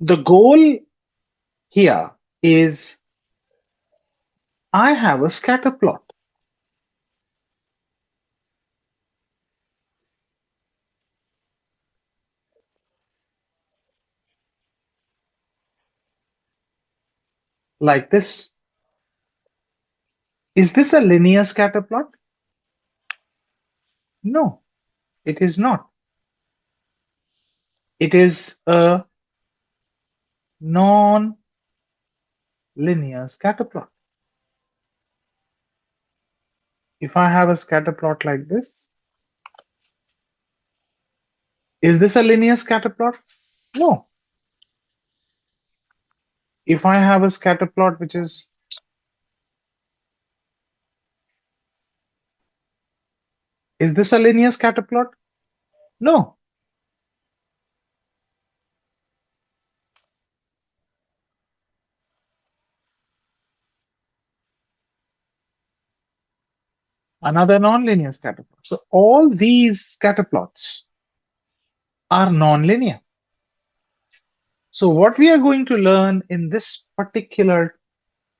The goal here is I have a scatter plot. Like this. Is this a linear scatter plot? No, it is not. It is a non-linear scatter plot. If I have a scatter plot like this, is this a linear scatter plot? No. If I have a scatter plot which is this a linear scatter plot? No. Another non-linear scatter plot. So all these scatter plots are non-linear. So what we are going to learn in this particular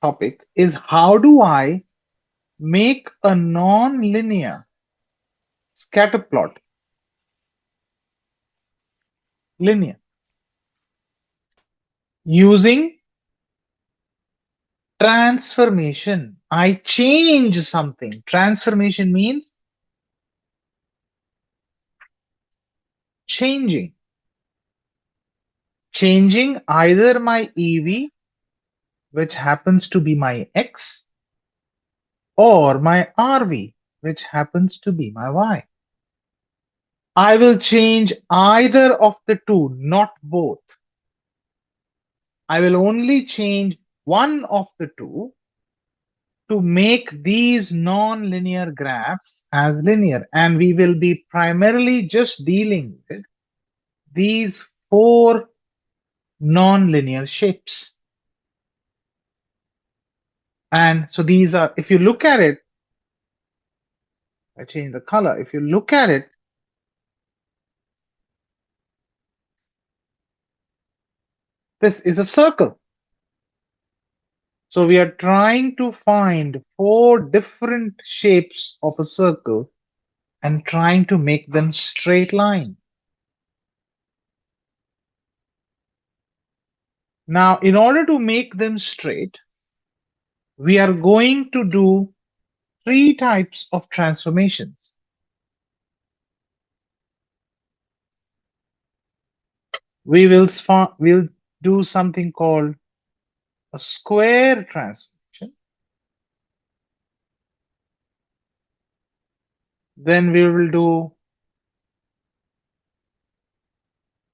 topic is how do I make a non-linear scatter plot linear using transformation. I change something. Transformation means changing. Changing either my EV, which happens to be my X, or my RV, which happens to be my Y. I will change either of the two, not both. I will only change one of the two to make these non-linear graphs as linear. And we will be primarily just dealing with these four non-linear shapes. And so these are, if you look at it, I change the color. If you look at it, this is a circle. So we are trying to find four different shapes of a circle and trying to make them straight line. Now, in order to make them straight, we are going to do three types of transformations. We'll do something called a square transformation. Then we will do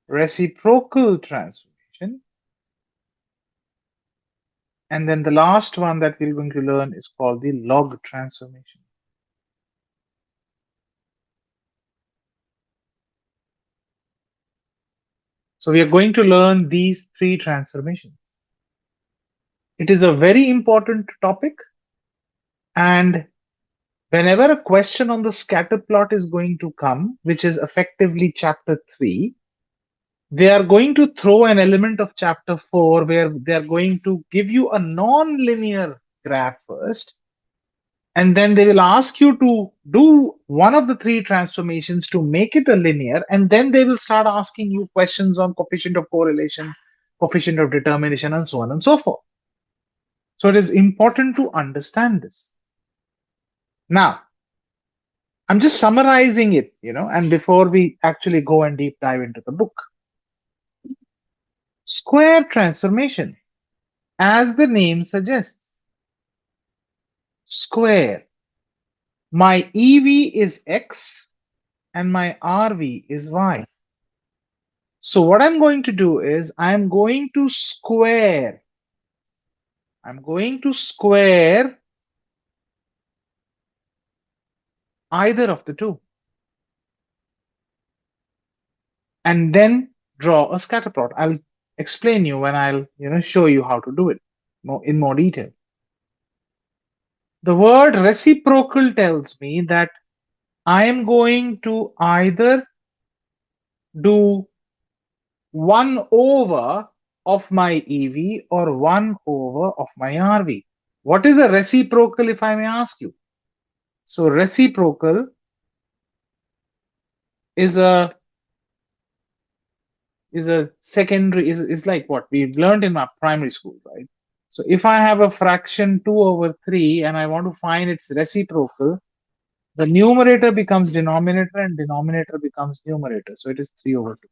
reciprocal transformation. And then the last one that we're going to learn is called the log transformation. So we are going to learn these three transformations. It is a very important topic, and whenever a question on the scatter plot is going to come, which is effectively chapter 3, they are going to throw an element of chapter 4 where they are going to give you a non-linear graph first, and then they will ask you to do one of the three transformations to make it a linear, and then they will start asking you questions on coefficient of correlation, coefficient of determination, and so on and so forth. So it is important to understand this. Now, I'm just summarizing it, and before we actually go and deep dive into the book. Square transformation, as the name suggests. Square. My EV is X and my RV is Y. So what I'm going to do is I'm going to square either of the two and then draw a scatter plot. I'll explain you when I'll show you how to do it in more detail. The word reciprocal tells me that I am going to either do 1 over of my EV or 1 over of my RV. What is a reciprocal, if I may ask you? So reciprocal is a secondary is like what we've learned in our primary school, right? So if I have a fraction 2 over 3 and I want to find its reciprocal, the numerator becomes denominator and denominator becomes numerator. So it is 3 over 2.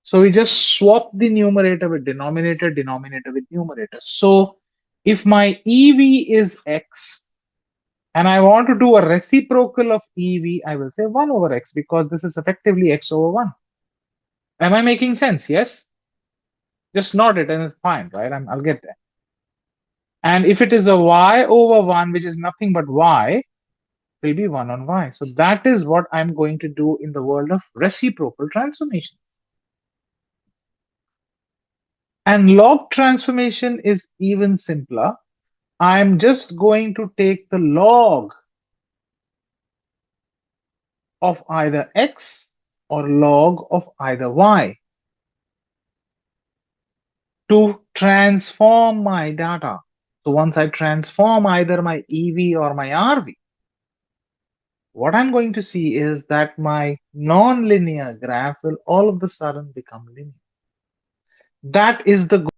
So we just swap the numerator with denominator, denominator with numerator. So if my EV is X and I want to do a reciprocal of EV, I will say 1 over X because this is effectively X over 1. Am I making sense? Yes? Just nod it and it's fine, right? I'll get there. And if it is a Y over 1, which is nothing but Y, it will be 1 on Y. So that is what I'm going to do in the world of reciprocal transformations. And log transformation is even simpler. I'm just going to take the log of either X or log of either Y to transform my data. So once I transform either my EV or my RV, what I'm going to see is that my non-linear graph will all of a sudden become linear. That is the